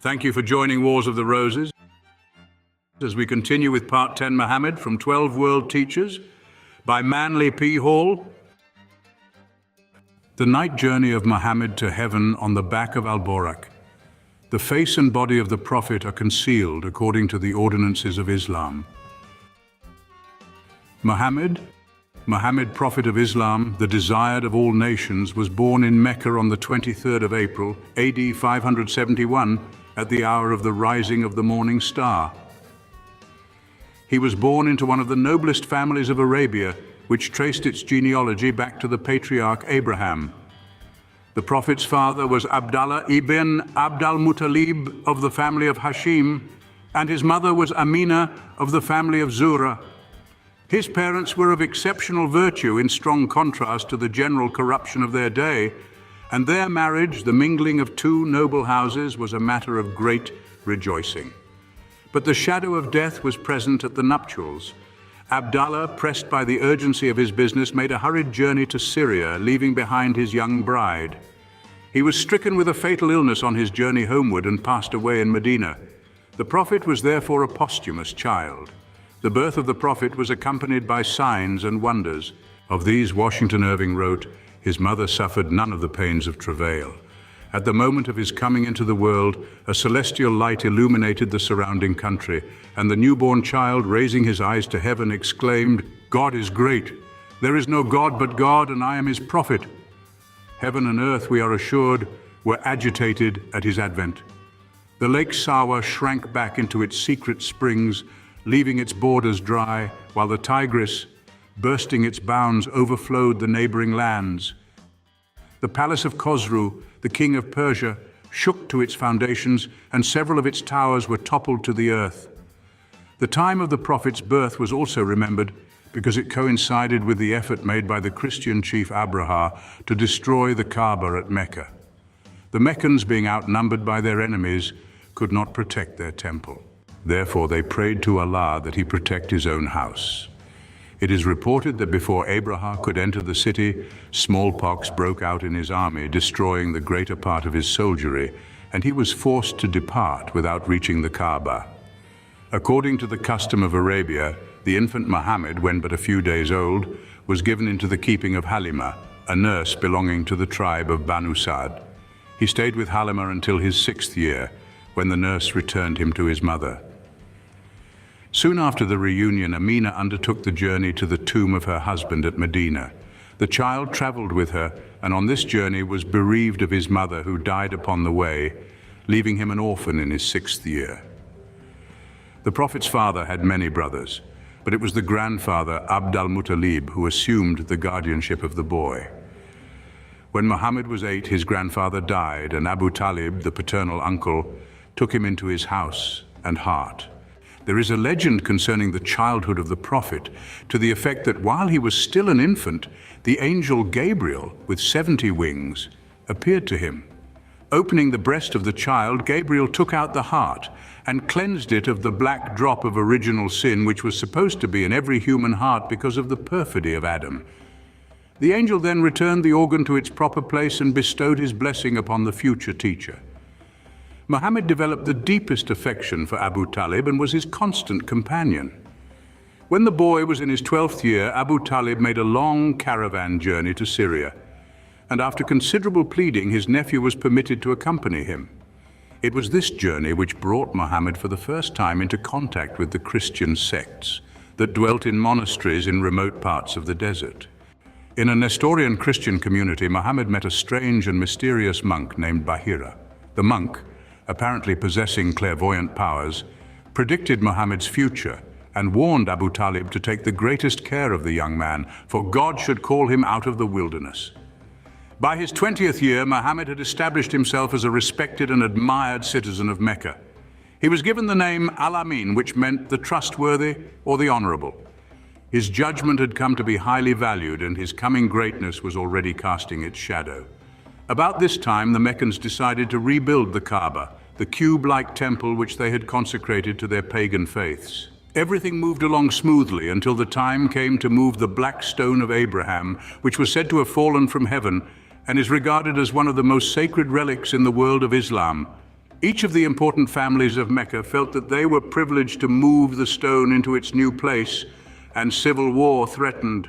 Thank you for joining Wars of the Roses. As we continue with Part 10, Mohammed from 12 World Teachers by Manly P. Hall. The night journey of Mohammed to heaven on the back of Al-Borak. The face and body of the Prophet are concealed according to the ordinances of Islam. Mohammed, Prophet of Islam, the desired of all nations, was born in Mecca on the 23rd of April, AD 571, at the hour of the rising of the morning star. He was born into one of the noblest families of Arabia, which traced its genealogy back to the patriarch Abraham. The Prophet's father was Abdallah ibn Abd al-Muttalib of the family of Hashim, and his mother was Amina of the family of Zura. His parents were of exceptional virtue in strong contrast to the general corruption of their day, and their marriage, the mingling of two noble houses, was a matter of great rejoicing. But the shadow of death was present at the nuptials. Abdallah, pressed by the urgency of his business, made a hurried journey to Syria, leaving behind his young bride. He was stricken with a fatal illness on his journey homeward and passed away in Medina. The Prophet was therefore a posthumous child. The birth of the Prophet was accompanied by signs and wonders. Of these, Washington Irving wrote, "His mother suffered none of the pains of travail. At the moment of his coming into the world, a celestial light illuminated the surrounding country, and the newborn child, raising his eyes to heaven, exclaimed, 'God is great. There is no God but God, and I am his prophet.' Heaven and earth, we are assured, were agitated at his advent. The Lake Sawa shrank back into its secret springs, leaving its borders dry, while the Tigris, bursting its bounds, overflowed the neighboring lands. The palace of Khosru, the king of Persia, shook to its foundations, and several of its towers were toppled to the earth. The time of the Prophet's birth was also remembered because it coincided with the effort made by the Christian chief Abraha to destroy the Kaaba at Mecca. The Meccans, being outnumbered by their enemies, could not protect their temple. Therefore, they prayed to Allah that he protect his own house. It is reported that before Abraha could enter the city, smallpox broke out in his army, destroying the greater part of his soldiery, and he was forced to depart without reaching the Kaaba. According to the custom of Arabia, the infant Mohammed, when but a few days old, was given into the keeping of Halima, a nurse belonging to the tribe of Banu Sa'd. He stayed with Halima until his 6th year, when the nurse returned him to his mother. Soon after the reunion, Amina undertook the journey to the tomb of her husband at Medina. The child traveled with her, and on this journey was bereaved of his mother, who died upon the way, leaving him an orphan in his 6th year. The Prophet's father had many brothers, but it was the grandfather, Abd al-Muttalib, who assumed the guardianship of the boy. When Muhammad was 8, his grandfather died, and Abu Talib, the paternal uncle, took him into his house and heart. There is a legend concerning the childhood of the Prophet, to the effect that while he was still an infant, the angel Gabriel, with 70 wings, appeared to him. Opening the breast of the child, Gabriel took out the heart and cleansed it of the black drop of original sin, which was supposed to be in every human heart because of the perfidy of Adam. The angel then returned the organ to its proper place and bestowed his blessing upon the future teacher. Muhammad developed the deepest affection for Abu Talib and was his constant companion. When the boy was in his 12th year, Abu Talib made a long caravan journey to Syria, and after considerable pleading, his nephew was permitted to accompany him. It was this journey which brought Muhammad for the first time into contact with the Christian sects that dwelt in monasteries in remote parts of the desert. In a Nestorian Christian community, Muhammad met a strange and mysterious monk named Bahira. The monk, apparently possessing clairvoyant powers, predicted Muhammad's future and warned Abu Talib to take the greatest care of the young man, for God should call him out of the wilderness. By his 20th year, Muhammad had established himself as a respected and admired citizen of Mecca. He was given the name Al-Amin, which meant the trustworthy or the honorable. His judgment had come to be highly valued, and his coming greatness was already casting its shadow. About this time, the Meccans decided to rebuild the Kaaba, the cube-like temple which they had consecrated to their pagan faiths. Everything moved along smoothly until the time came to move the black stone of Abraham, which was said to have fallen from heaven and is regarded as one of the most sacred relics in the world of Islam. Each of the important families of Mecca felt that they were privileged to move the stone into its new place, and civil war threatened.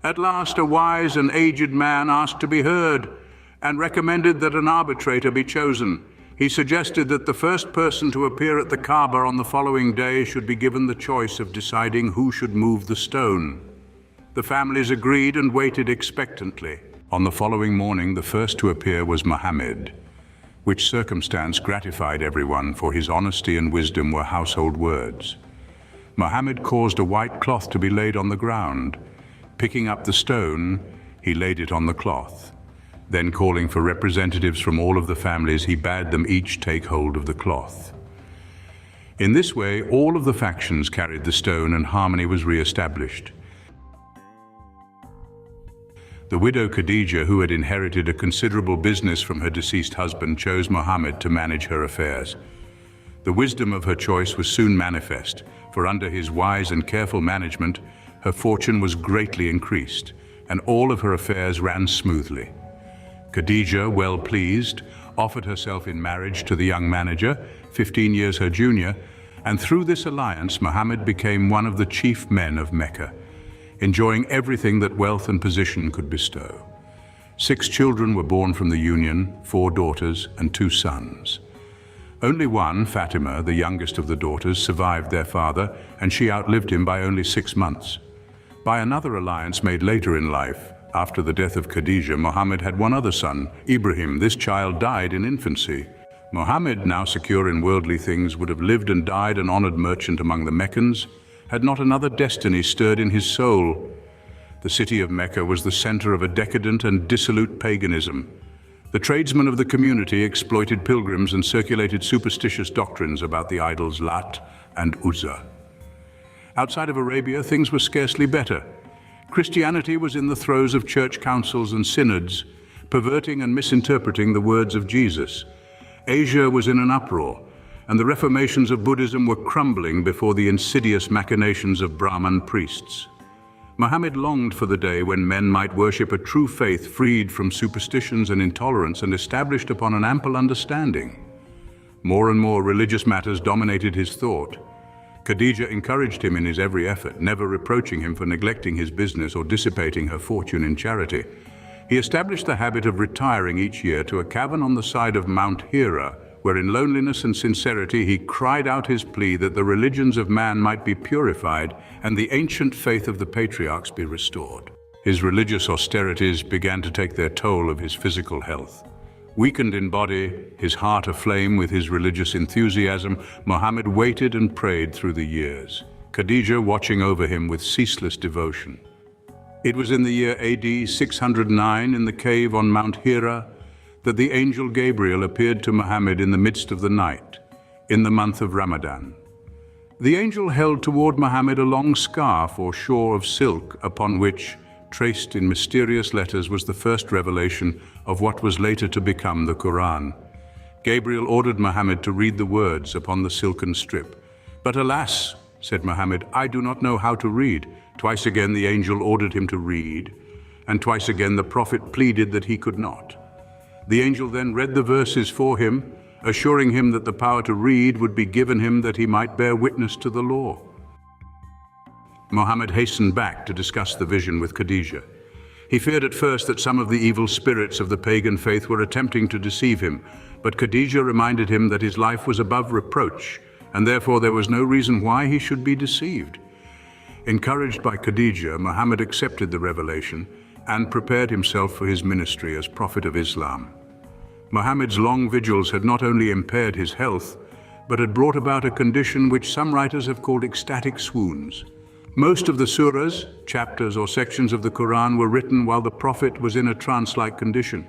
At last, a wise and aged man asked to be heard and recommended that an arbitrator be chosen. He suggested that the first person to appear at the Kaaba on the following day should be given the choice of deciding who should move the stone. The families agreed and waited expectantly. On the following morning, the first to appear was Mohammed, which circumstance gratified everyone, for his honesty and wisdom were household words. Mohammed caused a white cloth to be laid on the ground. Picking up the stone, he laid it on the cloth. Then, calling for representatives from all of the families, he bade them each take hold of the cloth. In this way, all of the factions carried the stone and harmony was re-established. The widow Khadija, who had inherited a considerable business from her deceased husband, chose Mohammed to manage her affairs. The wisdom of her choice was soon manifest, for under his wise and careful management, her fortune was greatly increased, and all of her affairs ran smoothly. Khadija, well pleased, offered herself in marriage to the young manager, 15 years her junior, and through this alliance, Mohammed became one of the chief men of Mecca, enjoying everything that wealth and position could bestow. 6 children were born from the union, 4 daughters and 2 sons. Only one, Fatima, the youngest of the daughters, survived their father, and she outlived him by only 6 months. By another alliance made later in life, after the death of Khadija, Mohammed had one other son, Ibrahim. This child died in infancy. Mohammed, now secure in worldly things, would have lived and died an honored merchant among the Meccans, had not another destiny stirred in his soul. The city of Mecca was the center of a decadent and dissolute paganism. The tradesmen of the community exploited pilgrims and circulated superstitious doctrines about the idols Lat and Uzza. Outside of Arabia, things were scarcely better. Christianity was in the throes of church councils and synods, perverting and misinterpreting the words of Jesus. Asia was in an uproar, and the reformations of Buddhism were crumbling before the insidious machinations of Brahmin priests. Mohammed longed for the day when men might worship a true faith freed from superstitions and intolerance and established upon an ample understanding. More and more religious matters dominated his thought. Khadija encouraged him in his every effort, never reproaching him for neglecting his business or dissipating her fortune in charity. He established the habit of retiring each year to a cavern on the side of Mount Hijra, where in loneliness and sincerity he cried out his plea that the religions of man might be purified and the ancient faith of the patriarchs be restored. His religious austerities began to take their toll of his physical health. Weakened in body, his heart aflame with his religious enthusiasm, Mohammed waited and prayed through the years, Khadija watching over him with ceaseless devotion. It was in the year AD 609 in the cave on Mount Hira that the angel Gabriel appeared to Mohammed in the midst of the night, in the month of Ramadan. The angel held toward Mohammed a long scarf or shawl of silk upon which, traced in mysterious letters, was the first revelation of what was later to become the Quran. Gabriel ordered Mohammed to read the words upon the silken strip. "But alas," said Mohammed, "I do not know how to read." Twice again the angel ordered him to read, and twice again the prophet pleaded that he could not. The angel then read the verses for him, assuring him that the power to read would be given him that he might bear witness to the law. Mohammed hastened back to discuss the vision with Khadija. He feared at first that some of the evil spirits of the pagan faith were attempting to deceive him, but Khadija reminded him that his life was above reproach, and therefore there was no reason why he should be deceived. Encouraged by Khadija, Mohammed accepted the revelation and prepared himself for his ministry as Prophet of Islam. Mohammed's long vigils had not only impaired his health, but had brought about a condition which some writers have called ecstatic swoons. Most of the surahs, chapters or sections of the Quran were written while the Prophet was in a trance-like condition.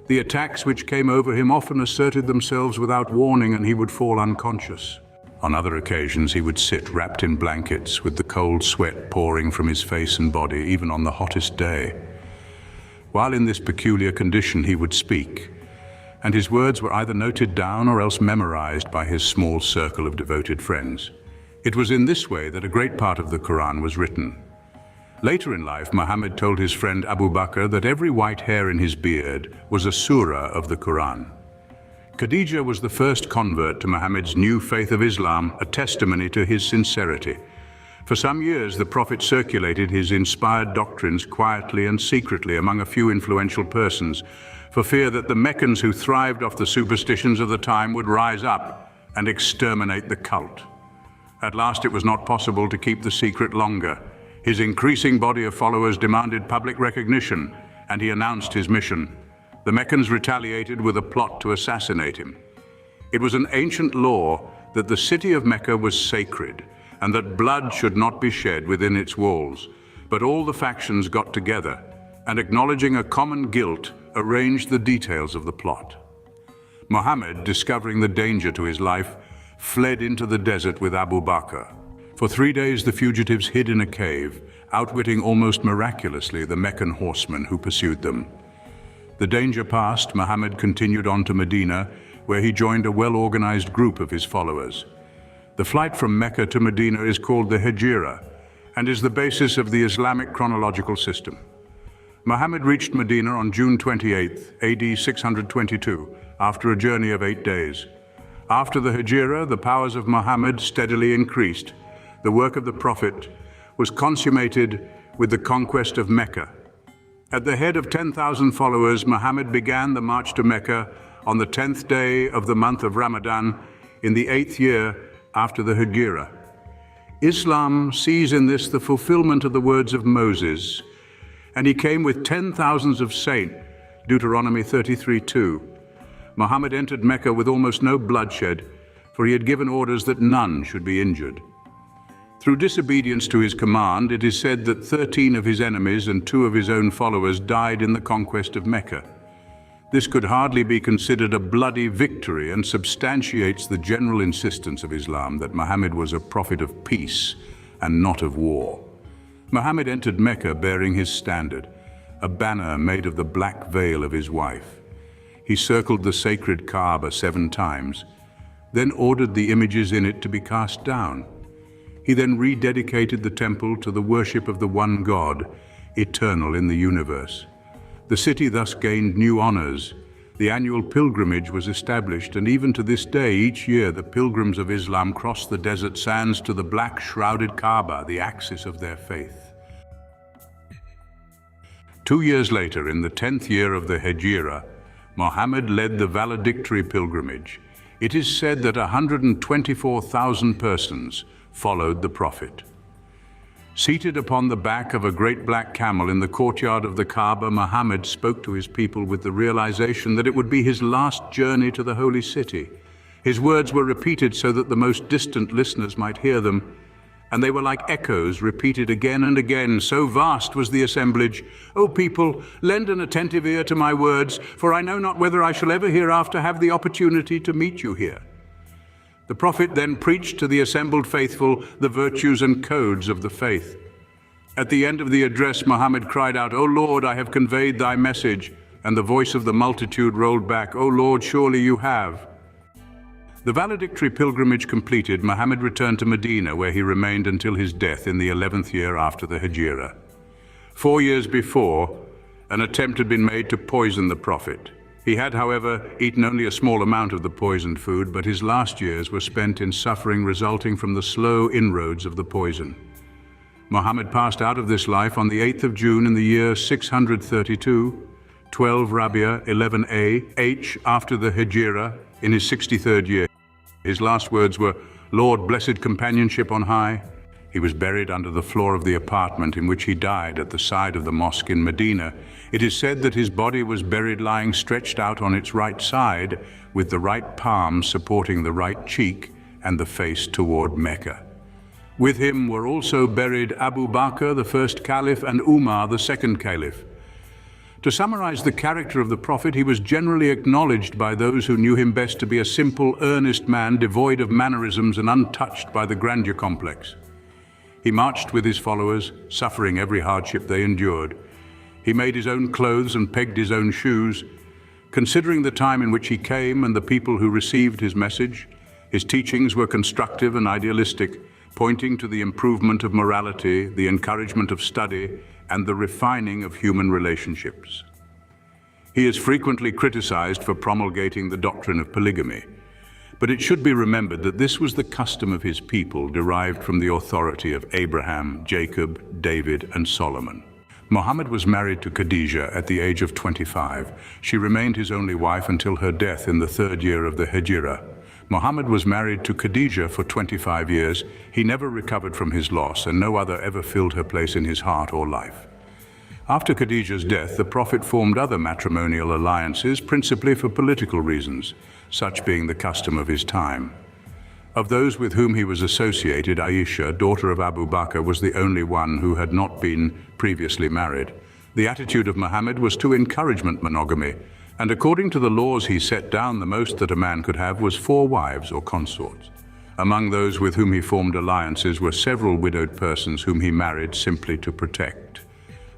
The attacks which came over him often asserted themselves without warning, and he would fall unconscious. On other occasions, he would sit wrapped in blankets with the cold sweat pouring from his face and body, even on the hottest day. While in this peculiar condition, he would speak, and his words were either noted down or else memorized by his small circle of devoted friends. It was in this way that a great part of the Quran was written. Later in life, Mohammed told his friend Abu Bakr that every white hair in his beard was a surah of the Quran. Khadija was the first convert to Muhammad's new faith of Islam, a testimony to his sincerity. For some years, the Prophet circulated his inspired doctrines quietly and secretly among a few influential persons, for fear that the Meccans who thrived off the superstitions of the time would rise up and exterminate the cult. At last, it was not possible to keep the secret longer. His increasing body of followers demanded public recognition, and he announced his mission. The Meccans retaliated with a plot to assassinate him. It was an ancient law that the city of Mecca was sacred, and that blood should not be shed within its walls. But all the factions got together, and acknowledging a common guilt, arranged the details of the plot. Muhammad, discovering the danger to his life, fled into the desert with Abu Bakr. For 3 days the fugitives hid in a cave, outwitting almost miraculously the Meccan horsemen who pursued them. The danger past, Muhammad continued on to Medina, where he joined a well-organized group of his followers. The flight from Mecca to Medina is called the Hijra and is the basis of the Islamic chronological system. Muhammad reached Medina on June 28, AD 622, after a journey of 8 days. After the Hijra, the powers of Muhammad steadily increased. The work of the Prophet was consummated with the conquest of Mecca. At the head of 10,000 followers, Muhammad began the march to Mecca on the 10th day of the month of Ramadan in the 8th year after the Hijra. Islam sees in this the fulfillment of the words of Moses, and he came with 10,000s of saints, Deuteronomy 33:2. Muhammad entered Mecca with almost no bloodshed, for he had given orders that none should be injured. Through disobedience to his command, it is said that 13 of his enemies and 2 of his own followers died in the conquest of Mecca. This could hardly be considered a bloody victory and substantiates the general insistence of Islam that Muhammad was a prophet of peace and not of war. Muhammad entered Mecca bearing his standard, a banner made of the black veil of his wife. He circled the sacred Kaaba 7 times, then ordered the images in it to be cast down. He then rededicated the temple to the worship of the one God, eternal in the universe. The city thus gained new honors. The annual pilgrimage was established, and even to this day, each year, the pilgrims of Islam cross the desert sands to the black shrouded Kaaba, the axis of their faith. 2 years later, in the 10th year of the Hijra, Muhammad led the valedictory pilgrimage. It is said that 124,000 persons followed the Prophet. Seated upon the back of a great black camel in the courtyard of the Kaaba, Muhammad spoke to his people with the realization that it would be his last journey to the holy city. His words were repeated so that the most distant listeners might hear them, and they were like echoes repeated again and again. So vast was the assemblage. "O people, lend an attentive ear to my words, for I know not whether I shall ever hereafter have the opportunity to meet you here." The Prophet then preached to the assembled faithful the virtues and codes of the faith. At the end of the address, Muhammad cried out, "O Lord, I have conveyed thy message," and the voice of the multitude rolled back, "O Lord, surely you have." The valedictory pilgrimage completed, Muhammad returned to Medina, where he remained until his death in the 11th year after the Hijra. 4 years before, an attempt had been made to poison the Prophet. He had, however, eaten only a small amount of the poisoned food, but his last years were spent in suffering resulting from the slow inroads of the poison. Muhammad passed out of this life on the 8th of June in the year 632, 12 Rabia 11a, H after the Hijra, in his 63rd year. His last words were, "Lord, blessed companionship on high." He was buried under the floor of the apartment in which he died at the side of the mosque in Medina. It is said that his body was buried lying stretched out on its right side, with the right palm supporting the right cheek and the face toward Mecca. With him were also buried Abu Bakr, the first caliph, and Umar, the second caliph. To summarize the character of the Prophet, he was generally acknowledged by those who knew him best to be a simple, earnest man, devoid of mannerisms and untouched by the grandeur complex. He marched with his followers, suffering every hardship they endured. He made his own clothes and pegged his own shoes. Considering the time in which he came and the people who received his message, his teachings were constructive and idealistic, pointing to the improvement of morality, the encouragement of study, and the refining of human relationships. He is frequently criticized for promulgating the doctrine of polygamy. But it should be remembered that this was the custom of his people, derived from the authority of Abraham, Jacob, David, and Solomon. Muhammad was married to Khadijah at the age of 25. She remained his only wife until her death in the 3rd year of the Hijra. Muhammad was married to Khadijah for 25 years. He never recovered from his loss, and no other ever filled her place in his heart or life. After Khadijah's death, the Prophet formed other matrimonial alliances, principally for political reasons, such being the custom of his time. Of those with whom he was associated, Aisha, daughter of Abu Bakr, was the only one who had not been previously married. The attitude of Muhammad was to encouragement monogamy, and according to the laws he set down, the most that a man could have was 4 wives or consorts. Among those with whom he formed alliances were several widowed persons whom he married simply to protect.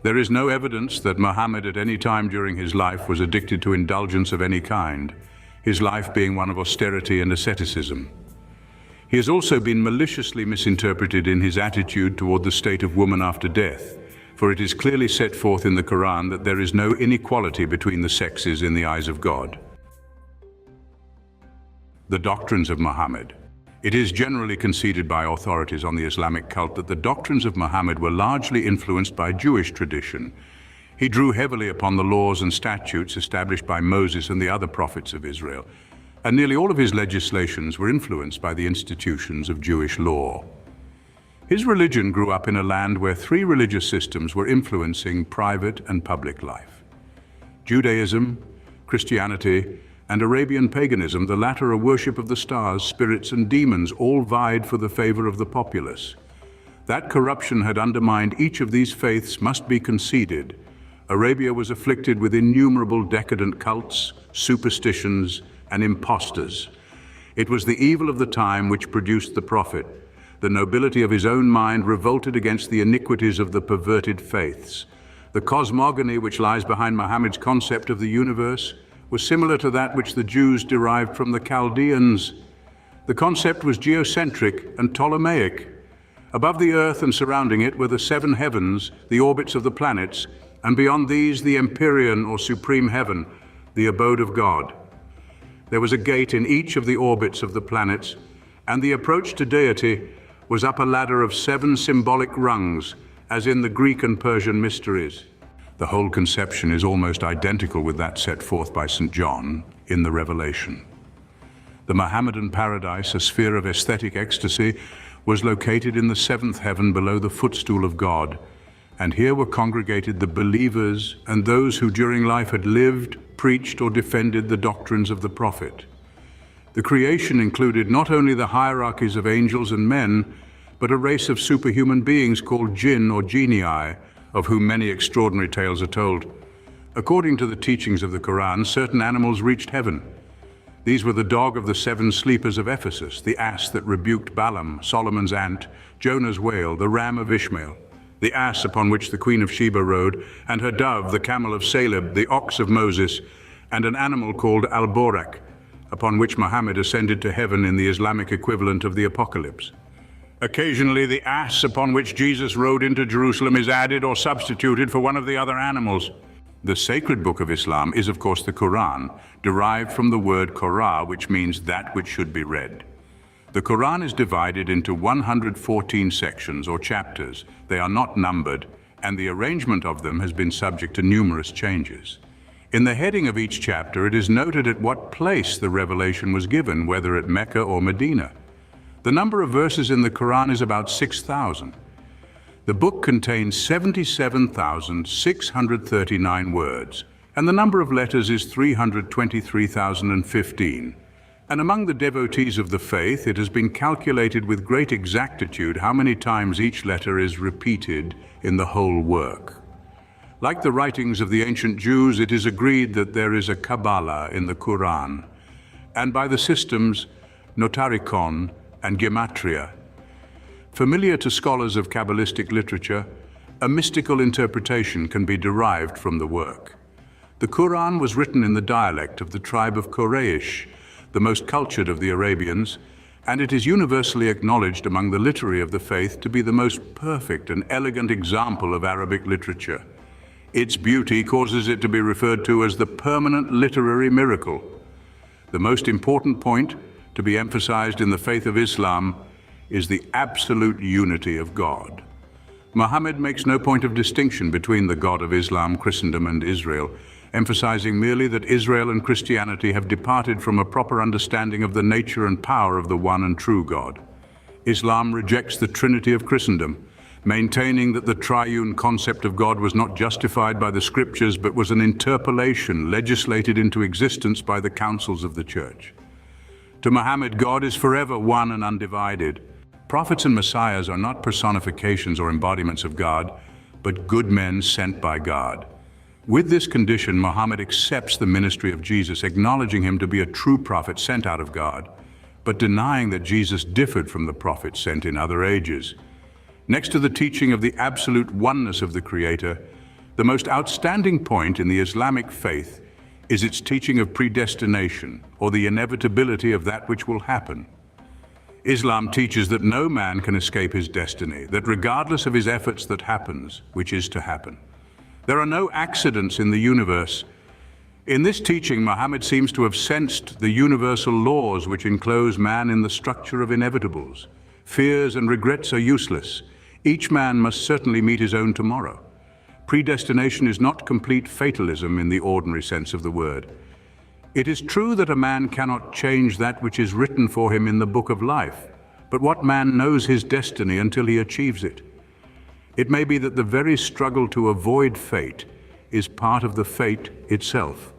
There is no evidence that Muhammad at any time during his life was addicted to indulgence of any kind, his life being one of austerity and asceticism. He has also been maliciously misinterpreted in his attitude toward the state of woman after death, for it is clearly set forth in the Quran that there is no inequality between the sexes in the eyes of God. The doctrines of Muhammad. It is generally conceded by authorities on the Islamic cult that the doctrines of Muhammad were largely influenced by Jewish tradition. He drew heavily upon the laws and statutes established by Moses and the other prophets of Israel, and nearly all of his legislations were influenced by the institutions of Jewish law. His religion grew up in a land where 3 religious systems were influencing private and public life: Judaism, Christianity, and Arabian paganism, the latter a worship of the stars, spirits, and demons, all vied for the favor of the populace. That corruption had undermined each of these faiths must be conceded. Arabia was afflicted with innumerable decadent cults, superstitions, and impostors. It was the evil of the time which produced the Prophet. The nobility of his own mind revolted against the iniquities of the perverted faiths. The cosmogony which lies behind Muhammad's concept of the universe was similar to that which the Jews derived from the Chaldeans. The concept was geocentric and Ptolemaic. Above the earth and surrounding it were the 7 heavens, the orbits of the planets, and beyond these the empyrean or supreme heaven, the abode of God. There was a gate in each of the orbits of the planets, and the approach to deity was up a ladder of 7 symbolic rungs, as in the Greek and Persian mysteries. The whole conception is almost identical with that set forth by St. John in the Revelation. The Mohammedan paradise, a sphere of aesthetic ecstasy, was located in the 7th heaven below the footstool of God, and here were congregated the believers and those who during life had lived, preached, or defended the doctrines of the Prophet. The creation included not only the hierarchies of angels and men, but a race of superhuman beings called jinn or genii, of whom many extraordinary tales are told. According to the teachings of the Quran, certain animals reached heaven. These were the dog of the 7 sleepers of Ephesus, the ass that rebuked Balaam, Solomon's ant, Jonah's whale, the ram of Ishmael, the ass upon which the Queen of Sheba rode, and her dove, the camel of Caleb, the ox of Moses, and an animal called Al-Borak, upon which Muhammad ascended to heaven in the Islamic equivalent of the Apocalypse. Occasionally, the ass upon which Jesus rode into Jerusalem is added or substituted for one of the other animals. The sacred book of Islam is, of course, the Quran, derived from the word Qur'an, which means that which should be read. The Quran is divided into 114 sections or chapters. They are not numbered, and the arrangement of them has been subject to numerous changes. In the heading of each chapter, it is noted at what place the revelation was given, whether at Mecca or Medina. The number of verses in the Quran is about 6,000. The book contains 77,639 words, and the number of letters is 323,015. And among the devotees of the faith, it has been calculated with great exactitude how many times each letter is repeated in the whole work. Like the writings of the ancient Jews, it is agreed that there is a Kabbalah in the Quran, and by the systems Notarikon and Gematria. Familiar to scholars of Kabbalistic literature, a mystical interpretation can be derived from the work. The Quran was written in the dialect of the tribe of Quraysh, the most cultured of the Arabians, and it is universally acknowledged among the literary of the faith to be the most perfect and elegant example of Arabic literature. Its beauty causes it to be referred to as the permanent literary miracle. The most important point to be emphasized in the faith of Islam is the absolute unity of God. Muhammad makes no point of distinction between the God of Islam, Christendom, and Israel, emphasizing merely that Israel and Christianity have departed from a proper understanding of the nature and power of the one and true God. Islam rejects the Trinity of Christendom, maintaining that the triune concept of God was not justified by the scriptures but was an interpolation legislated into existence by the councils of the church. To Muhammad, God is forever one and undivided. Prophets and messiahs are not personifications or embodiments of God, but good men sent by God. With this condition, Muhammad accepts the ministry of Jesus, acknowledging him to be a true prophet sent out of God, but denying that Jesus differed from the prophets sent in other ages. Next to the teaching of the absolute oneness of the Creator, the most outstanding point in the Islamic faith is its teaching of predestination, or the inevitability of that which will happen. Islam teaches that no man can escape his destiny, that regardless of his efforts that happens, which is to happen. There are no accidents in the universe. In this teaching, Muhammad seems to have sensed the universal laws which enclose man in the structure of inevitables. Fears and regrets are useless. Each man must certainly meet his own tomorrow. Predestination is not complete fatalism in the ordinary sense of the word. It is true that a man cannot change that which is written for him in the book of life, but what man knows his destiny until he achieves it? It may be that the very struggle to avoid fate is part of the fate itself.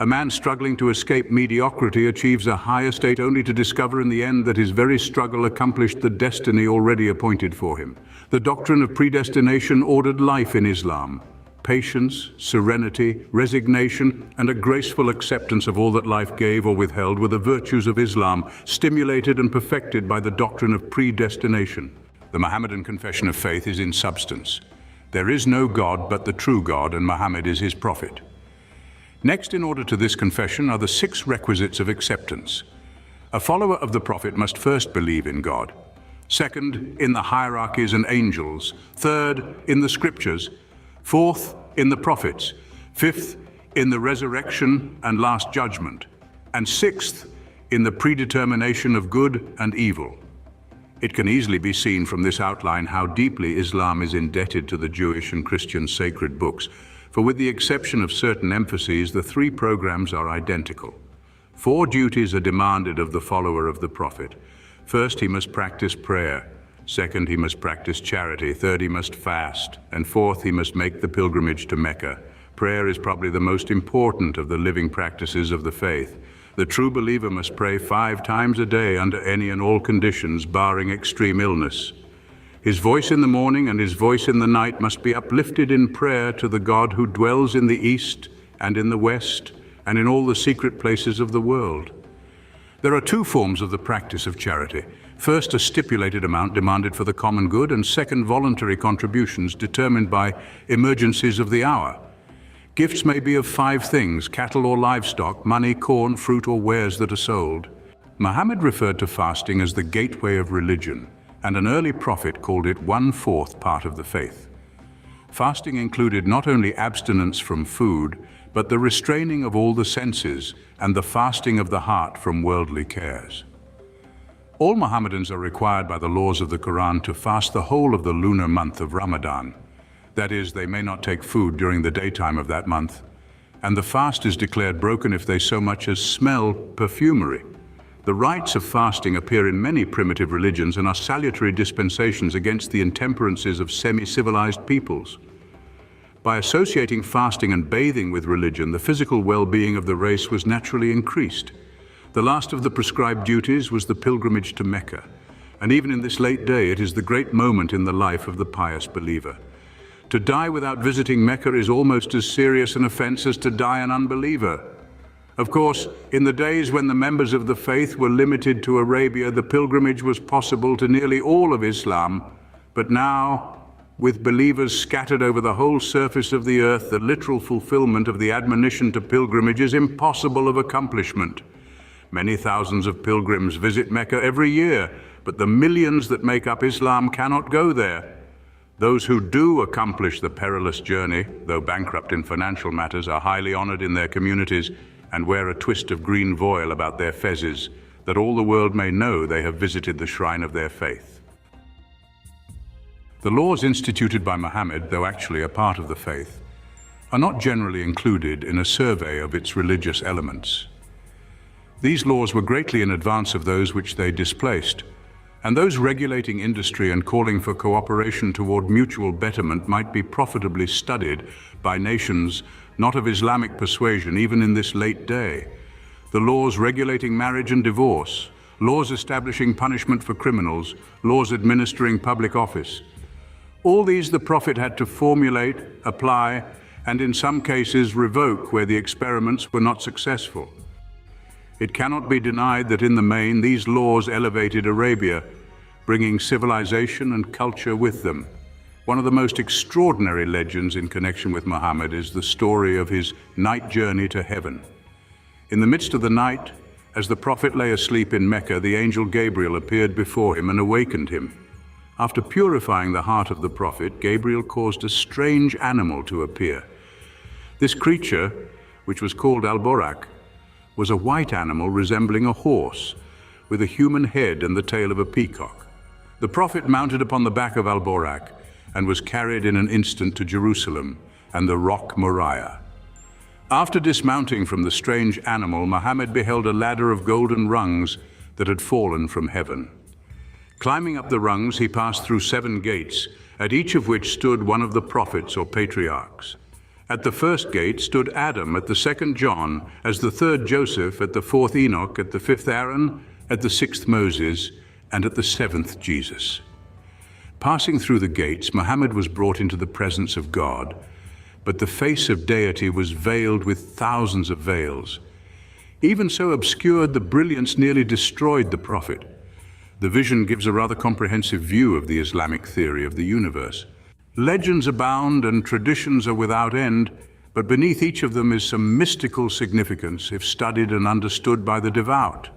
A man struggling to escape mediocrity achieves a higher state only to discover in the end that his very struggle accomplished the destiny already appointed for him. The doctrine of predestination ordered life in Islam. Patience, serenity, resignation, and a graceful acceptance of all that life gave or withheld were the virtues of Islam, stimulated and perfected by the doctrine of predestination. The Mohammedan confession of faith is in substance. There is no God but the true God, and Muhammad is his prophet. Next in order to this confession are the 6 requisites of acceptance. A follower of the prophet must first believe in God. Second, in the hierarchies and angels. Third, in the scriptures. Fourth, in the prophets. Fifth, in the resurrection and last judgment. And sixth, in the predetermination of good and evil. It can easily be seen from this outline how deeply Islam is indebted to the Jewish and Christian sacred books, for with the exception of certain emphases, the 3 programs are identical. 4 duties are demanded of the follower of the prophet. First, he must practice prayer. Second, he must practice charity. Third, he must fast. And fourth, he must make the pilgrimage to Mecca. Prayer is probably the most important of the living practices of the faith. The true believer must pray 5 times a day under any and all conditions, barring extreme illness. His voice in the morning and his voice in the night must be uplifted in prayer to the God who dwells in the east and in the west and in all the secret places of the world. There are 2 forms of the practice of charity. First, a stipulated amount demanded for the common good, and second, voluntary contributions determined by emergencies of the hour. Gifts may be of 5 things: cattle or livestock, money, corn, fruit, or wares that are sold. Muhammad referred to fasting as the gateway of religion, and an early prophet called it 1/4 part of the faith. Fasting included not only abstinence from food, but the restraining of all the senses and the fasting of the heart from worldly cares. All Mohammedans are required by the laws of the Quran to fast the whole of the lunar month of Ramadan. That is, they may not take food during the daytime of that month, and the fast is declared broken if they so much as smell perfumery. The rites of fasting appear in many primitive religions and are salutary dispensations against the intemperances of semi-civilized peoples. By associating fasting and bathing with religion, the physical well-being of the race was naturally increased. The last of the prescribed duties was the pilgrimage to Mecca, and even in this late day it is the great moment in the life of the pious believer. To die without visiting Mecca is almost as serious an offense as to die an unbeliever. Of course, in the days when the members of the faith were limited to Arabia, the pilgrimage was possible to nearly all of Islam, but now, with believers scattered over the whole surface of the earth, the literal fulfillment of the admonition to pilgrimage is impossible of accomplishment. Many thousands of pilgrims visit Mecca every year, but the millions that make up Islam cannot go there. Those who do accomplish the perilous journey, though bankrupt in financial matters, are highly honored in their communities and wear a twist of green voile about their fezzes, that all the world may know they have visited the shrine of their faith. The laws instituted by Mohammed, though actually a part of the faith, are not generally included in a survey of its religious elements. These laws were greatly in advance of those which they displaced, and those regulating industry and calling for cooperation toward mutual betterment might be profitably studied by nations not of Islamic persuasion even in this late day. The laws regulating marriage and divorce, laws establishing punishment for criminals, laws administering public office. All these the Prophet had to formulate, apply, and in some cases revoke where the experiments were not successful. It cannot be denied that in the main these laws elevated Arabia, bringing civilization and culture with them. One of the most extraordinary legends in connection with Muhammad is the story of his night journey to heaven. In the midst of the night, as the Prophet lay asleep in Mecca, the angel Gabriel appeared before him and awakened him. After purifying the heart of the Prophet, Gabriel caused a strange animal to appear. This creature, which was called Al-Borak, was a white animal resembling a horse, with a human head and the tail of a peacock. The Prophet mounted upon the back of Al-Borak and was carried in an instant to Jerusalem and the rock Moriah. After dismounting from the strange animal, Muhammad beheld a ladder of golden rungs that had fallen from heaven. Climbing up the rungs, he passed through 7 gates, at each of which stood one of the prophets or patriarchs. At the first gate stood Adam, at the second John, as the third Joseph, at the fourth Enoch, at the fifth Aaron, at the sixth Moses, and at the seventh Jesus. Passing through the gates, Muhammad was brought into the presence of God, but the face of deity was veiled with thousands of veils. Even so obscured, the brilliance nearly destroyed the Prophet. The vision gives a rather comprehensive view of the Islamic theory of the universe. Legends abound and traditions are without end, but beneath each of them is some mystical significance if studied and understood by the devout.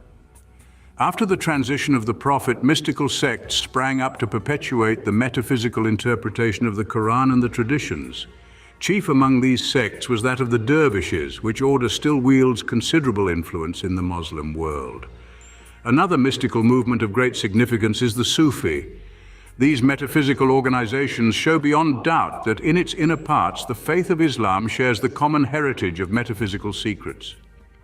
After the transition of the Prophet, mystical sects sprang up to perpetuate the metaphysical interpretation of the Quran and the traditions. Chief among these sects was that of the dervishes, which order still wields considerable influence in the Muslim world. Another mystical movement of great significance is the Sufi. These metaphysical organizations show beyond doubt that in its inner parts the faith of Islam shares the common heritage of metaphysical secrets.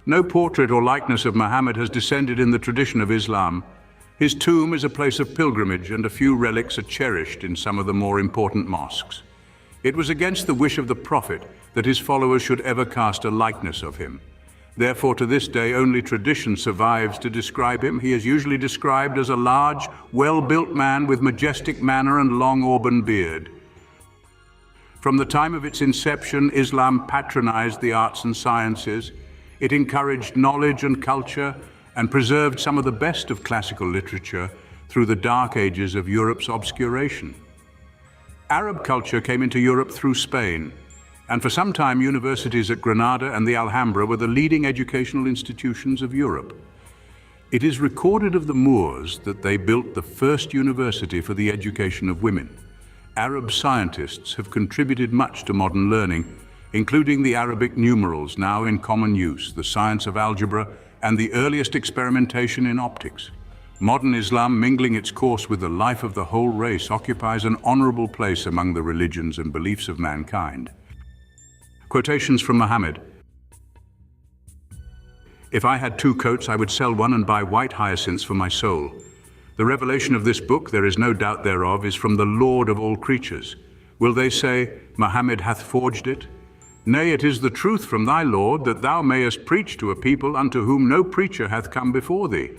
No portrait or likeness of Muhammad has descended in the tradition of Islam. His tomb is a place of pilgrimage and a few relics are cherished in some of the more important mosques. It was against the wish of the Prophet that his followers should ever cast a likeness of him. Therefore, to this day, only tradition survives to describe him. He is usually described as a large, well-built man with majestic manner and long auburn beard. From the time of its inception, Islam patronized the arts and sciences. It encouraged knowledge and culture and preserved some of the best of classical literature through the dark ages of Europe's obscuration. Arab culture came into Europe through Spain, and for some time universities at Granada and the Alhambra were the leading educational institutions of Europe. It is recorded of the Moors that they built the first university for the education of women. Arab scientists have contributed much to modern learning, including the Arabic numerals now in common use, the science of algebra, and the earliest experimentation in optics. Modern Islam, mingling its course with the life of the whole race, occupies an honorable place among the religions and beliefs of mankind. Quotations from Muhammad. If I had 2 coats, I would sell one and buy white hyacinths for my soul. The revelation of this book, there is no doubt thereof, is from the Lord of all creatures. Will they say, Muhammad hath forged it? Nay, it is the truth from thy Lord, that thou mayest preach to a people unto whom no preacher hath come before thee.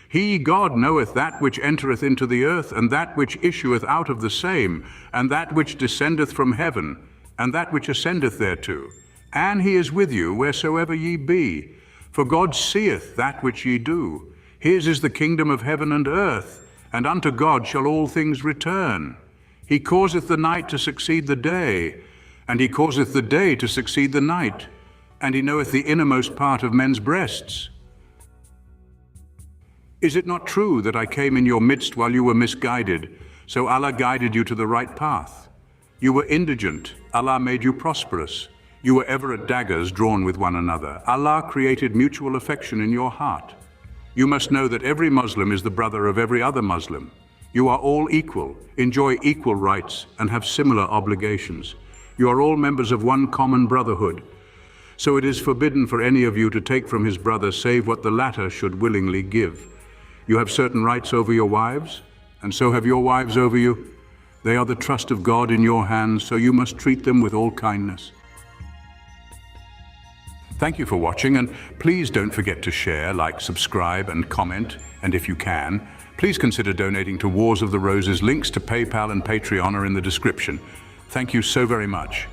He, God, knoweth that which entereth into the earth, and that which issueth out of the same, and that which descendeth from heaven, and that which ascendeth thereto. And he is with you wheresoever ye be. For God seeth that which ye do. His is the kingdom of heaven and earth, and unto God shall all things return. He causeth the night to succeed the day, and he causeth the day to succeed the night, and he knoweth the innermost part of men's breasts. Is it not true that I came in your midst while you were misguided, so Allah guided you to the right path? You were indigent. Allah made you prosperous. You were ever at daggers drawn with one another. Allah created mutual affection in your heart. You must know that every Muslim is the brother of every other Muslim. You are all equal, enjoy equal rights, and have similar obligations. You are all members of one common brotherhood. So it is forbidden for any of you to take from his brother save what the latter should willingly give. You have certain rights over your wives, and so have your wives over you. They are the trust of God in your hands, so you must treat them with all kindness. Thank you for watching, and please don't forget to share, like, subscribe, and comment. And if you can, please consider donating to Wars of the Roses. Links to PayPal and Patreon are in the description. Thank you so very much.